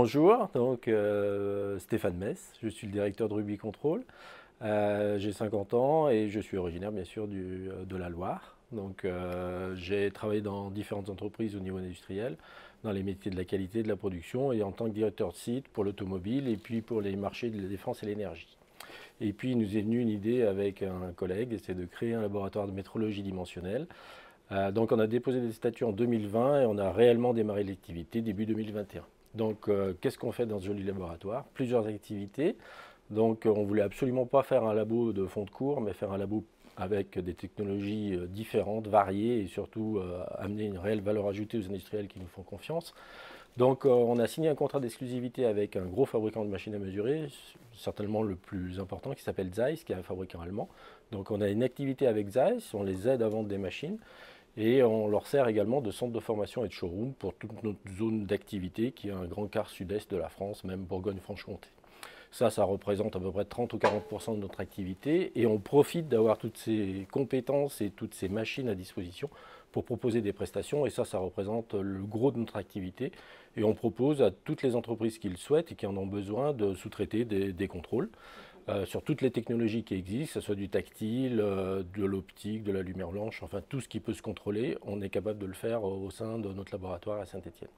Bonjour, donc Stéphane Mess, je suis le directeur de Ruby Control. J'ai 50 ans et je suis originaire bien sûr de la Loire. Donc j'ai travaillé dans différentes entreprises au niveau industriel, dans les métiers de la qualité, de la production et en tant que directeur de site pour l'automobile et puis pour les marchés de la défense et l'énergie. Et puis il nous est venu une idée avec un collègue, c'est de créer un laboratoire de métrologie dimensionnelle. Donc on a déposé des statuts en 2020 et on a réellement démarré l'activité début 2021. Donc qu'est-ce qu'on fait dans ce joli laboratoire? Plusieurs activités. Donc on ne voulait absolument pas faire un labo de fond de cours, mais faire un labo avec des technologies différentes, variées et surtout amener une réelle valeur ajoutée aux industriels qui nous font confiance. Donc on a signé un contrat d'exclusivité avec un gros fabricant de machines à mesurer, certainement le plus important, qui s'appelle Zeiss, qui est un fabricant allemand. Donc on a une activité avec Zeiss, on les aide à vendre des machines. Et on leur sert également de centre de formation et de showroom pour toute notre zone d'activité qui est un grand quart sud-est de la France, même Bourgogne-Franche-Comté. Ça représente à peu près 30 ou 40% de notre activité et on profite d'avoir toutes ces compétences et toutes ces machines à disposition pour proposer des prestations et ça représente le gros de notre activité et on propose à toutes les entreprises qui le souhaitent et qui en ont besoin de sous-traiter des contrôles. Sur toutes les technologies qui existent, que ce soit du tactile, de l'optique, de la lumière blanche, enfin tout ce qui peut se contrôler, on est capable de le faire au sein de notre laboratoire à Saint-Étienne.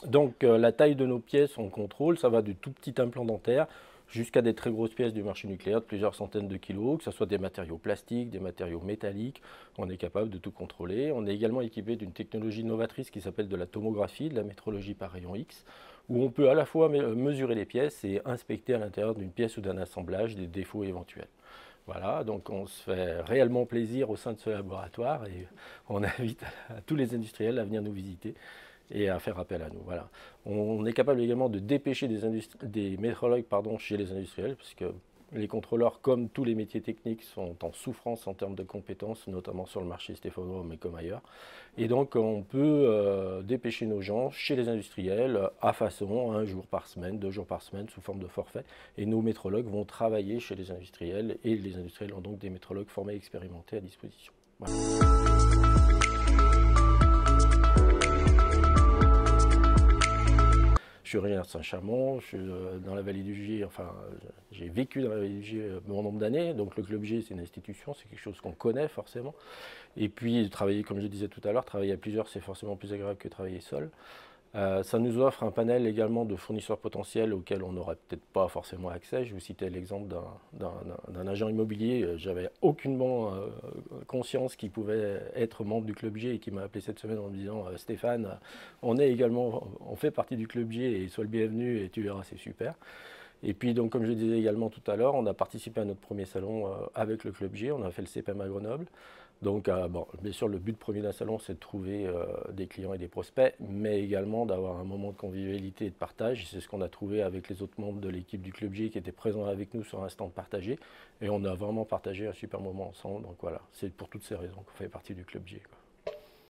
Donc la taille de nos pièces, on contrôle, ça va du tout petit implant dentaire jusqu'à des très grosses pièces du marché nucléaire de plusieurs centaines de kilos, que ce soit des matériaux plastiques, des matériaux métalliques, on est capable de tout contrôler. On est également équipé d'une technologie novatrice qui s'appelle de la tomographie, de la métrologie par rayon X, où on peut à la fois mesurer les pièces et inspecter à l'intérieur d'une pièce ou d'un assemblage des défauts éventuels. Voilà, donc on se fait réellement plaisir au sein de ce laboratoire et on invite à tous les industriels à venir nous visiter et à faire appel à nous. Voilà. On est capable également de dépêcher des métrologues chez les industriels, puisque les contrôleurs, comme tous les métiers techniques, sont en souffrance en termes de compétences, notamment sur le marché stéphanois, mais comme ailleurs. Et donc on peut dépêcher nos gens chez les industriels à façon, 1 jour par semaine, 2 jours par semaine, sous forme de forfait. Et nos métrologues vont travailler chez les industriels, et les industriels ont donc des métrologues formés et expérimentés à disposition. Voilà. Je suis originaire de Saint-Chamond, je suis dans la vallée du Gier, enfin j'ai vécu dans la vallée du Gier bon nombre d'années, donc le Club Gier c'est une institution, c'est quelque chose qu'on connaît forcément. Et puis travailler, comme je disais tout à l'heure, travailler à plusieurs c'est forcément plus agréable que travailler seul. Ça nous offre un panel également de fournisseurs potentiels auxquels on n'aurait peut-être pas forcément accès. Je vous citais l'exemple d'un agent immobilier. J'avais aucunement conscience qu'il pouvait être membre du Club G et qui m'a appelé cette semaine en me disant Stéphane, on fait partie du Club G et sois le bienvenu et tu verras, c'est super. Et puis donc comme je le disais également tout à l'heure, on a participé à notre premier salon avec le Club G, on a fait le CPM à Grenoble. Donc bon, bien sûr le but premier d'un salon c'est de trouver des clients et des prospects, mais également d'avoir un moment de convivialité et de partage. C'est ce qu'on a trouvé avec les autres membres de l'équipe du Club G qui étaient présents avec nous sur un stand partagé. Et on a vraiment partagé un super moment ensemble. Donc voilà, c'est pour toutes ces raisons qu'on fait partie du Club G, quoi.